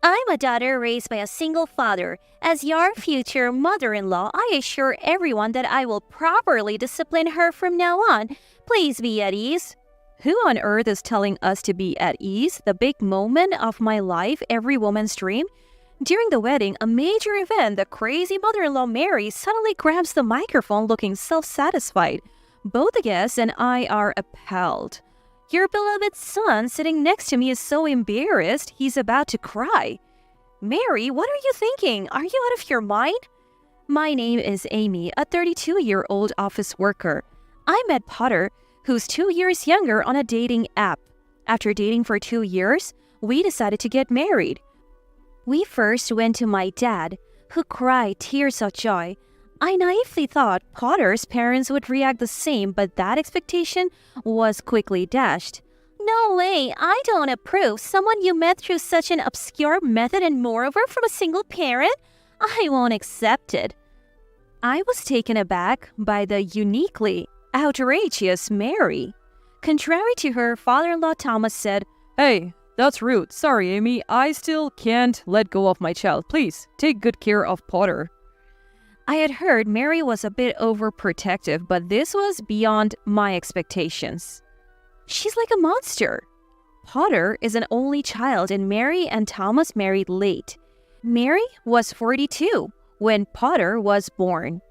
I'm a daughter raised by a single father. As your future mother-in-law, I assure everyone that I will properly discipline her from now on. Please be at ease." Who on earth is telling us to be at ease? The big moment of my life, every woman's dream? During the wedding, a major event, the crazy mother-in-law Mary suddenly grabs the microphone looking self-satisfied. Both the guests and I are appalled. Your beloved son sitting next to me is so embarrassed, he's about to cry. "Mary, what are you thinking? Are you out of your mind?" My name is Amy, a 32-year-old office worker. I met Potter, who's 2 years younger, on a dating app. After dating for 2 years, we decided to get married. We first went to my dad, who cried tears of joy. I naively thought Potter's parents would react the same, but that expectation was quickly dashed. "No way, I don't approve. Someone you met through such an obscure method and moreover from a single parent? I won't accept it." I was taken aback by the uniquely outrageous Mary. Contrary to her father-in-law, Thomas said, "Hey, that's rude. Sorry, Amy. I still can't let go of my child. Please, take good care of Potter." I had heard Mary was a bit overprotective, but this was beyond my expectations. She's like a monster. Potter is an only child, and Mary and Thomas married late. Mary was 42 when Potter was born.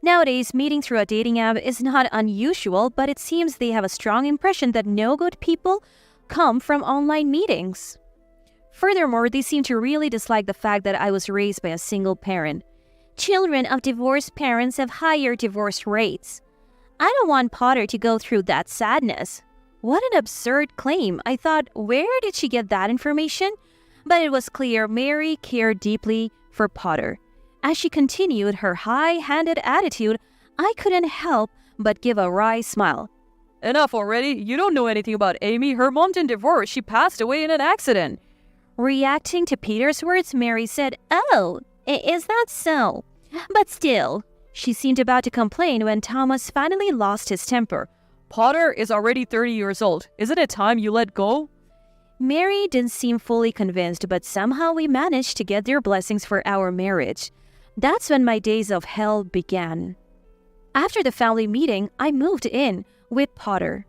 Nowadays, meeting through a dating app is not unusual, but it seems they have a strong impression that no good people come from online meetings. Furthermore, they seem to really dislike the fact that I was raised by a single parent. Children of divorced parents have higher divorce rates. I don't want Potter to go through that sadness. What an absurd claim. I thought, where did she get that information? But it was clear Mary cared deeply for Potter. As she continued her high-handed attitude, I couldn't help but give a wry smile. "Enough already. You don't know anything about Amy. Her mom didn't divorce. She passed away in an accident." Reacting to Peter's words, Mary said, "Oh, is that so? But still," she seemed about to complain when Thomas finally lost his temper. "Potter is already 30 years old. Isn't it time you let go?" Mary didn't seem fully convinced, but somehow we managed to get their blessings for our marriage. That's when my days of hell began. After the family meeting, I moved in with Potter.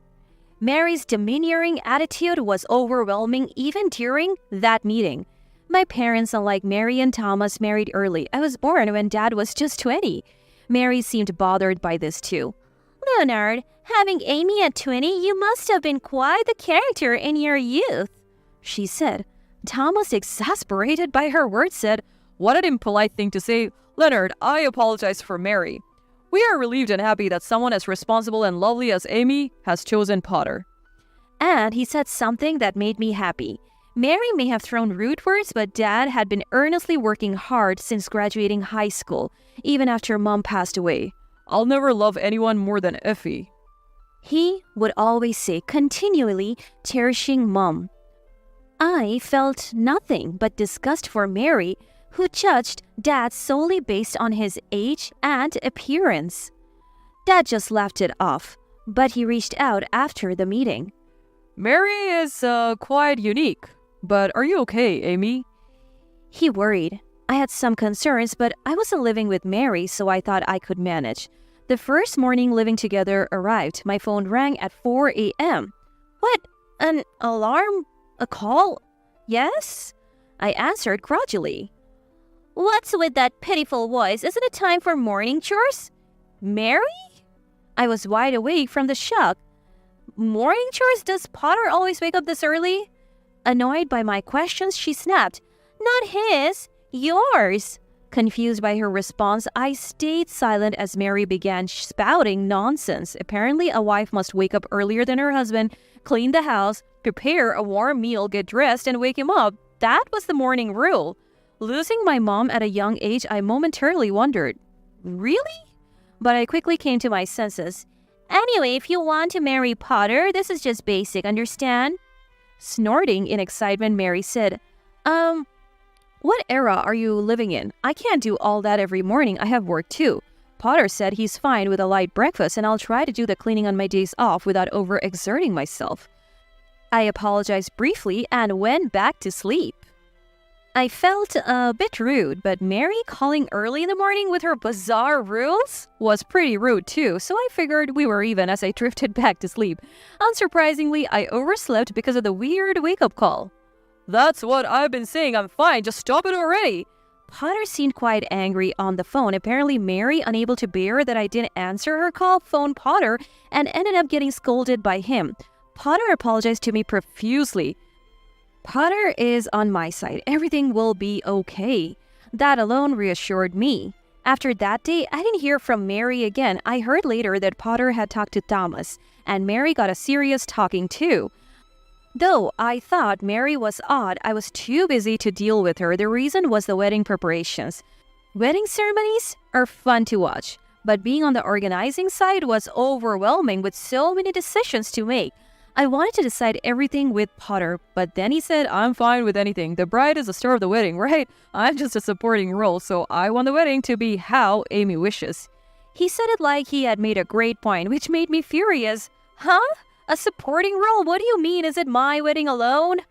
Mary's demeaning attitude was overwhelming even during that meeting. My parents, unlike Mary and Thomas, married early. I was born when Dad was just 20. Mary seemed bothered by this too. "Leonard, having Amy at 20, you must have been quite the character in your youth," she said. Thomas, exasperated by her words, said, "What an impolite thing to say. Leonard, I apologize for Mary. We are relieved and happy that someone as responsible and lovely as Amy has chosen Potter." And he said something that made me happy. Mary may have thrown rude words, but Dad had been earnestly working hard since graduating high school, even after Mom passed away. "I'll never love anyone more than Effie," he would always say, continually cherishing Mom. I felt nothing but disgust for Mary, who judged Dad solely based on his age and appearance. Dad just laughed it off, but he reached out after the meeting. "Mary is quite unique. But are you okay, Amy?" He worried. I had some concerns, but I wasn't living with Mary, so I thought I could manage. The first morning living together arrived. My phone rang at 4 a.m. "What? An alarm? A call?" "Yes?" I answered grudgingly. "What's with that pitiful voice? Isn't it time for morning chores?" "Mary?" I was wide awake from the shock. "Morning chores? Does Potter always wake up this early?" Annoyed by my questions, she snapped, "Not his, yours." Confused by her response, I stayed silent as Mary began spouting nonsense. Apparently, a wife must wake up earlier than her husband, clean the house, prepare a warm meal, get dressed, and wake him up. That was the morning rule. Losing my mom at a young age, I momentarily wondered, really? But I quickly came to my senses. "Anyway, if you want to marry Potter, this is just basic, understand?" Snorting in excitement, Mary said, What era are you living in? I can't do all that every morning. I have work too." Potter said he's fine with a light breakfast and I'll try to do the cleaning on my days off without overexerting myself. I apologized briefly and went back to sleep. I felt a bit rude, but Mary calling early in the morning with her bizarre rules was pretty rude too, so I figured we were even as I drifted back to sleep. Unsurprisingly, I overslept because of the weird wake-up call. That's what I've been saying, I'm fine, just stop it already. Potter seemed quite angry on the phone. Apparently, Mary, unable to bear that I didn't answer her call, phoned Potter and ended up getting scolded by him. Potter apologized to me profusely. Potter is on my side. Everything will be okay. That alone reassured me. After that day, I didn't hear from Mary again. I heard later that Potter had talked to Thomas, and Mary got a serious talking to. Though I thought Mary was odd, I was too busy to deal with her. The reason was the wedding preparations. Wedding ceremonies are fun to watch, but being on the organizing side was overwhelming with so many decisions to make. I wanted to decide everything with Potter, but then he said, I'm fine with anything. The bride is the star of the wedding, right? I'm just a supporting role, so I want the wedding to be how Amy wishes. He said it like he had made a great point, which made me furious. Huh? A supporting role? What do you mean? Is it my wedding alone?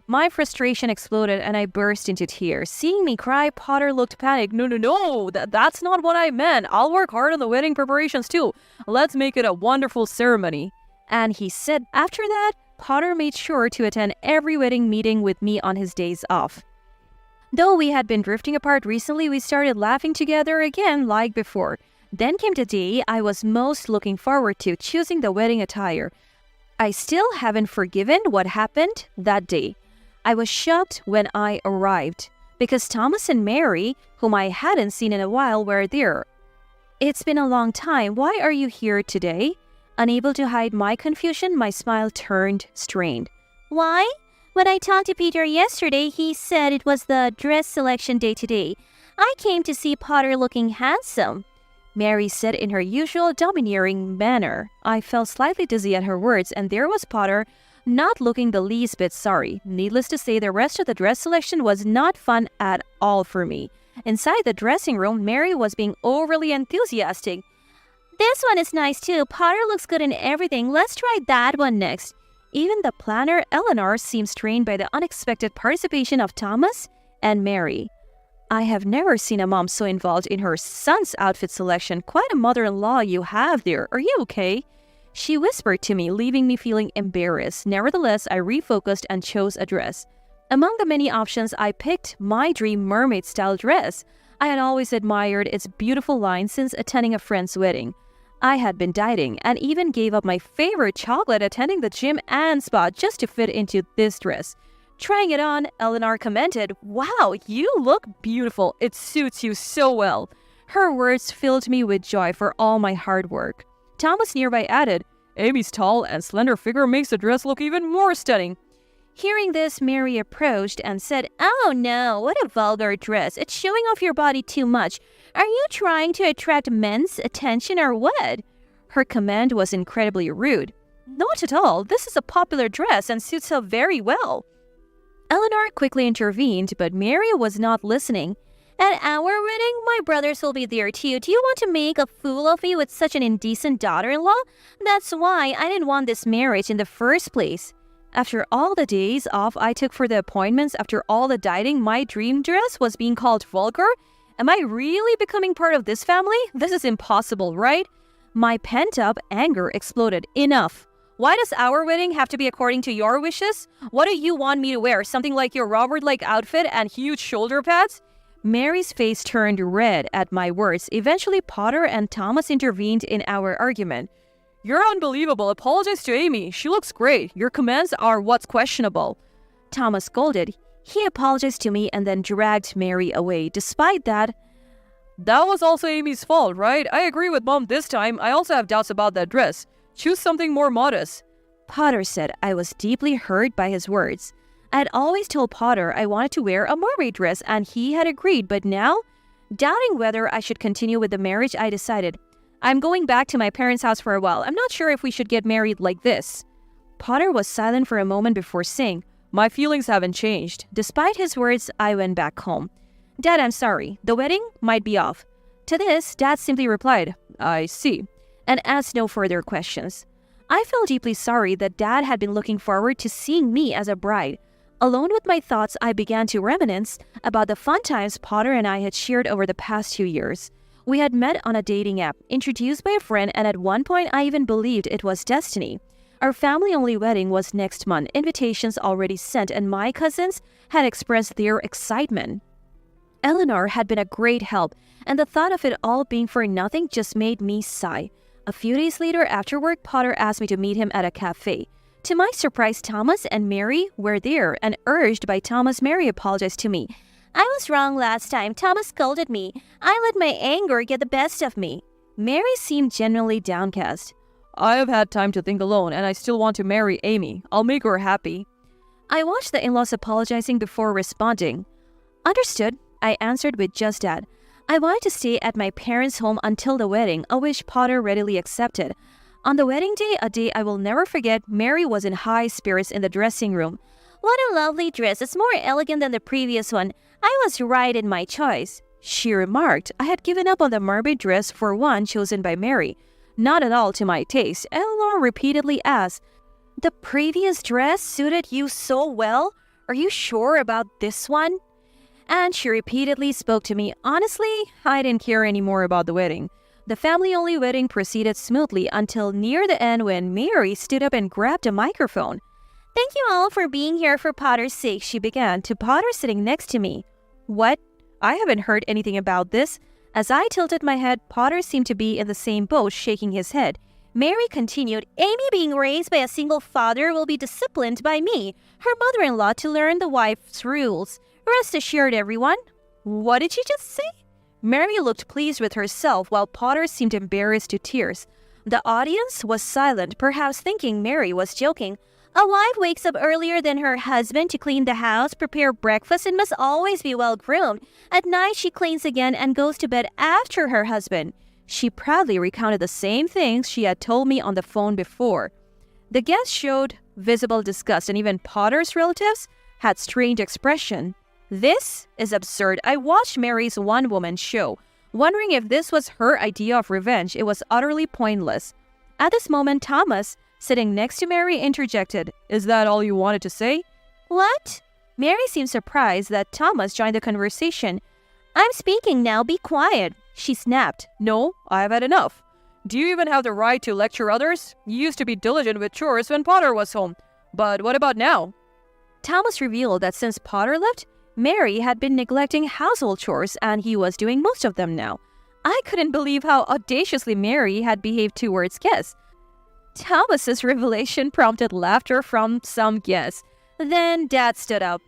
My frustration exploded and I burst into tears. Seeing me cry, Potter looked panicked. No, that's not what I meant. I'll work hard on the wedding preparations too. Let's make it a wonderful ceremony. And he said after that, Potter made sure to attend every wedding meeting with me on his days off. Though we had been drifting apart recently, we started laughing together again like before. Then came the day I was most looking forward to, choosing the wedding attire. I still haven't forgiven what happened that day. I was shocked when I arrived, because Thomas and Mary, whom I hadn't seen in a while, were there. It's been a long time. Why are you here today? Unable to hide my confusion, my smile turned strained. Why? When I talked to Peter yesterday, he said it was the dress selection day today. I came to see Potter looking handsome, Mary said in her usual domineering manner. I felt slightly dizzy at her words, and there was Potter, not looking the least bit sorry. Needless to say, the rest of the dress selection was not fun at all for me. Inside the dressing room, Mary was being overly enthusiastic. This one is nice too. Potter looks good in everything. Let's try that one next. Even the planner, Eleanor, seemed strained by the unexpected participation of Thomas and Mary. I have never seen a mom so involved in her son's outfit selection. Quite a mother-in-law you have there. Are you okay? She whispered to me, leaving me feeling embarrassed. Nevertheless, I refocused and chose a dress. Among the many options, I picked my dream mermaid-style dress. I had always admired its beautiful line since attending a friend's wedding. I had been dieting and even gave up my favorite chocolate attending the gym and spa just to fit into this dress. Trying it on, Eleanor commented, "Wow, you look beautiful. It suits you so well." Her words filled me with joy for all my hard work. Thomas nearby added, "Amy's tall and slender figure makes the dress look even more stunning." Hearing this, Mary approached and said, "Oh no, what a vulgar dress. It's showing off your body too much. Are you trying to attract men's attention or what?" Her command was incredibly rude. "Not at all. This is a popular dress and suits her very well." Eleanor quickly intervened, but Mary was not listening. "At our wedding, my brothers will be there too. Do you want to make a fool of me with such an indecent daughter-in-law? That's why I didn't want this marriage in the first place." After all the days off I took for the appointments, after all the dieting, my dream dress was being called vulgar? Am I really becoming part of this family? This is impossible, right? My pent-up anger exploded. Enough. Why does our wedding have to be according to your wishes? What do you want me to wear? Something like your Robert-like outfit and huge shoulder pads? Mary's face turned red at my words. Eventually, Potter and Thomas intervened in our argument. "You're unbelievable. Apologize to Amy. She looks great. Your commands are what's questionable." Thomas scolded. He apologized to me and then dragged Mary away. Despite that was also Amy's fault, right? I agree with Mom this time. I also have doubts about that dress. Choose something more modest. Potter said. I was deeply hurt by his words. I had always told Potter I wanted to wear a mermaid dress and he had agreed, but now, doubting whether I should continue with the marriage, I decided, I'm going back to my parents' house for a while. I'm not sure if we should get married like this. Potter was silent for a moment before saying, "My feelings haven't changed." Despite his words, I went back home. "Dad, I'm sorry. The wedding might be off." To this, Dad simply replied, "I see," and asked no further questions. I felt deeply sorry that Dad had been looking forward to seeing me as a bride. Alone with my thoughts, I began to reminisce about the fun times Potter and I had shared over the past 2 years. We had met on a dating app, introduced by a friend, and at one point I even believed it was destiny. Our family-only wedding was next month, invitations already sent, and my cousins had expressed their excitement. Eleanor had been a great help, and the thought of it all being for nothing just made me sigh. A few days later, after work, Potter asked me to meet him at a cafe. To my surprise, Thomas and Mary were there, and urged by Thomas, Mary apologized to me. I was wrong last time. Thomas scolded me. I let my anger get the best of me. Mary seemed genuinely downcast. I have had time to think alone, and I still want to marry Amy. I'll make her happy. I watched the in-laws apologizing before responding. Understood, I answered with just that. I wanted to stay at my parents' home until the wedding, a wish Potter readily accepted. On the wedding day, a day I will never forget, Mary was in high spirits in the dressing room. What a lovely dress. It's more elegant than the previous one. I was right in my choice, she remarked. I had given up on the mermaid dress for one chosen by Mary. Not at all to my taste, Eleanor repeatedly asked. The previous dress suited you so well? Are you sure about this one? And she repeatedly spoke to me. Honestly, I didn't care anymore about the wedding. The family-only wedding proceeded smoothly until near the end when Mary stood up and grabbed a microphone. Thank you all for being here for Potter's sake, she began, to Potter sitting next to me. What? I haven't heard anything about this. As I tilted my head, Potter seemed to be in the same boat, shaking his head. Mary continued, Amy being raised by a single father will be disciplined by me, her mother-in-law, to learn the wife's rules. Rest assured, everyone. What did she just say? Mary looked pleased with herself while Potter seemed embarrassed to tears. The audience was silent, perhaps thinking Mary was joking. A wife wakes up earlier than her husband to clean the house, prepare breakfast, and must always be well-groomed. At night, she cleans again and goes to bed after her husband. She proudly recounted the same things she had told me on the phone before. The guests showed visible disgust, and even Potter's relatives had strange expression. This is absurd. I watched Mary's one-woman show, wondering if this was her idea of revenge. It was utterly pointless. At this moment, Thomas, sitting next to Mary, interjected. Is that all you wanted to say? What? Mary seemed surprised that Thomas joined the conversation. I'm speaking now. Be quiet, she snapped. No, I have had enough. Do you even have the right to lecture others? You used to be diligent with chores when Potter was home. But what about now? Thomas revealed that since Potter left, Mary had been neglecting household chores, and he was doing most of them now. I couldn't believe how audaciously Mary had behaved towards guests. Thomas's revelation prompted laughter from some guests. Then Dad stood up.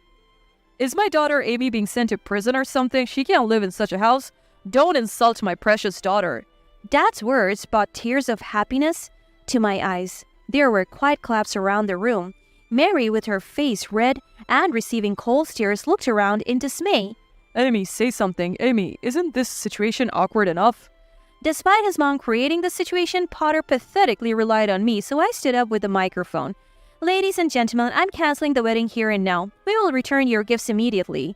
Is my daughter Amy being sent to prison or something? She can't live in such a house. Don't insult my precious daughter. Dad's words brought tears of happiness to my eyes. There were quiet claps around the room. Mary, with her face red and receiving cold stares, looked around in dismay. Amy, say something. Amy, isn't this situation awkward enough? Despite his mom creating the situation, Potter pathetically relied on me, so I stood up with the microphone. Ladies and gentlemen, I'm canceling the wedding here and now. We will return your gifts immediately.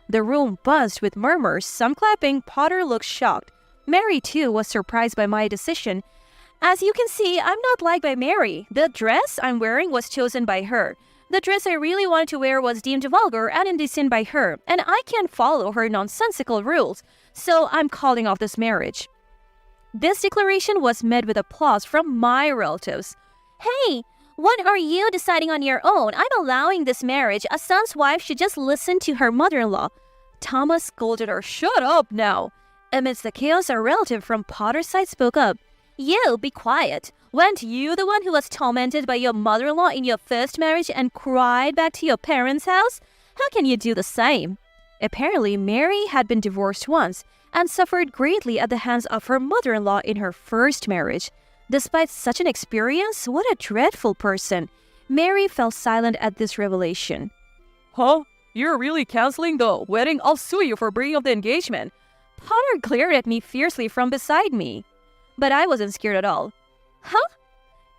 The room buzzed with murmurs, some clapping. Potter looked shocked. Mary, too, was surprised by my decision. As you can see, I'm not liked by Mary. The dress I'm wearing was chosen by her. The dress I really wanted to wear was deemed vulgar and indecent by her, and I can't follow her nonsensical rules, so I'm calling off this marriage. This declaration was met with applause from my relatives. Hey, what are you deciding on your own? I'm allowing this marriage. A son's wife should just listen to her mother-in-law. Thomas scolded her. Shut up now. Amidst the chaos, a relative from Potter's side spoke up. You, be quiet. Weren't you the one who was tormented by your mother-in-law in your first marriage and cried back to your parents' house? How can you do the same? Apparently, Mary had been divorced once and suffered greatly at the hands of her mother-in-law in her first marriage. Despite such an experience, what a dreadful person. Mary fell silent at this revelation. Huh? You're really canceling the wedding? I'll sue you for breaking up the engagement. Potter glared at me fiercely from beside me. But I wasn't scared at all. Huh?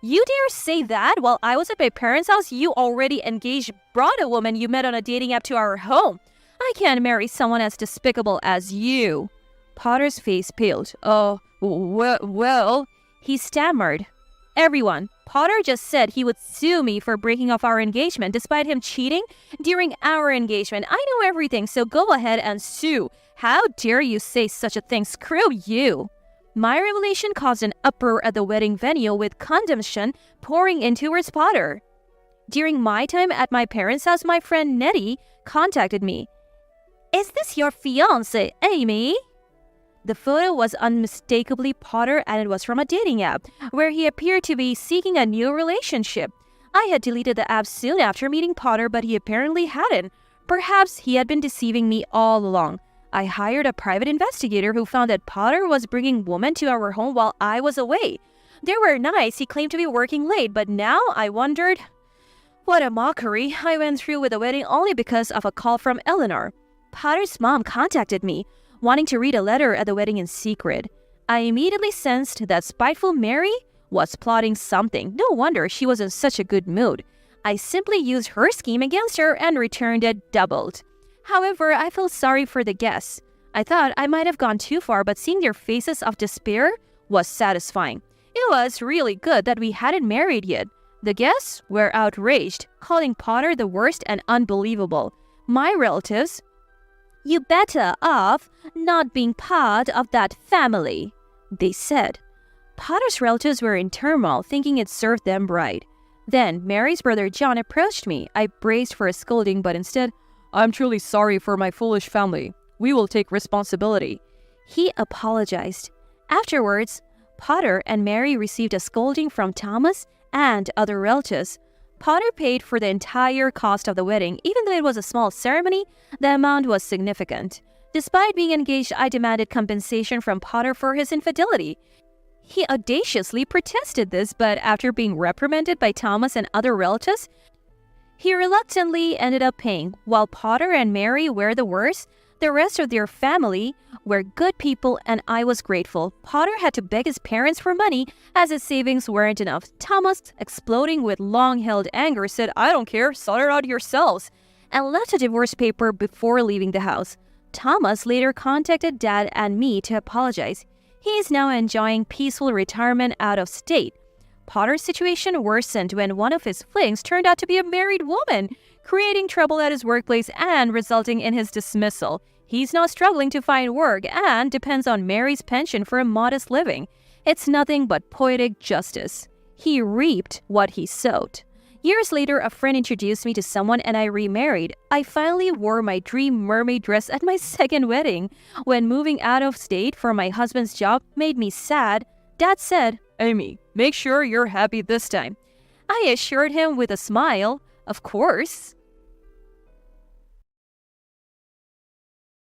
You dare say that while I was at my parents' house? You already engaged, brought a woman you met on a dating app to our home. I can't marry someone as despicable as you. Potter's face paled. Well, he stammered. Everyone, Potter just said he would sue me for breaking off our engagement despite him cheating during our engagement. I know everything, so go ahead and sue. How dare you say such a thing? Screw you. My revelation caused an uproar at the wedding venue with condemnation pouring in towards Potter. During my time at my parents' house, my friend Nettie contacted me. Is this your fiancé, Amy? The photo was unmistakably Potter, and it was from a dating app where he appeared to be seeking a new relationship. I had deleted the app soon after meeting Potter, but he apparently hadn't. Perhaps he had been deceiving me all along. I hired a private investigator who found that Potter was bringing women to our home while I was away. They were nice. He claimed to be working late, but now I wondered. What a mockery. I went through with the wedding only because of a call from Eleanor. Potter's mom contacted me, wanting to read a letter at the wedding in secret. I immediately sensed that spiteful Mary was plotting something. No wonder she was in such a good mood. I simply used her scheme against her and returned it doubled. However, I felt sorry for the guests. I thought I might have gone too far, but seeing their faces of despair was satisfying. It was really good that we hadn't married yet. The guests were outraged, calling Potter the worst and unbelievable. My relatives, "You better off not being part of that family," they said. Potter's relatives were in turmoil, thinking it served them right. Then Mary's brother John approached me. I braced for a scolding, but instead, I'm truly sorry for my foolish family. We will take responsibility. He apologized. Afterwards, Potter and Mary received a scolding from Thomas and other relatives. Potter paid for the entire cost of the wedding. Even though it was a small ceremony, the amount was significant. Despite being engaged, I demanded compensation from Potter for his infidelity. He audaciously protested this, but after being reprimanded by Thomas and other relatives, he reluctantly ended up paying. While Potter and Mary were the worst, the rest of their family were good people, and I was grateful. Potter had to beg his parents for money as his savings weren't enough. Thomas, exploding with long-held anger, said, "I don't care, sort it out yourselves," and left a divorce paper before leaving the house. Thomas later contacted Dad and me to apologize. He is now enjoying peaceful retirement out of state. Potter's situation worsened when one of his flings turned out to be a married woman, creating trouble at his workplace and resulting in his dismissal. He's now struggling to find work and depends on Mary's pension for a modest living. It's nothing but poetic justice. He reaped what he sowed. Years later, a friend introduced me to someone and I remarried. I finally wore my dream mermaid dress at my second wedding. When moving out of state for my husband's job made me sad, Dad said, Amy, make sure you're happy this time. I assured him with a smile, "Of course."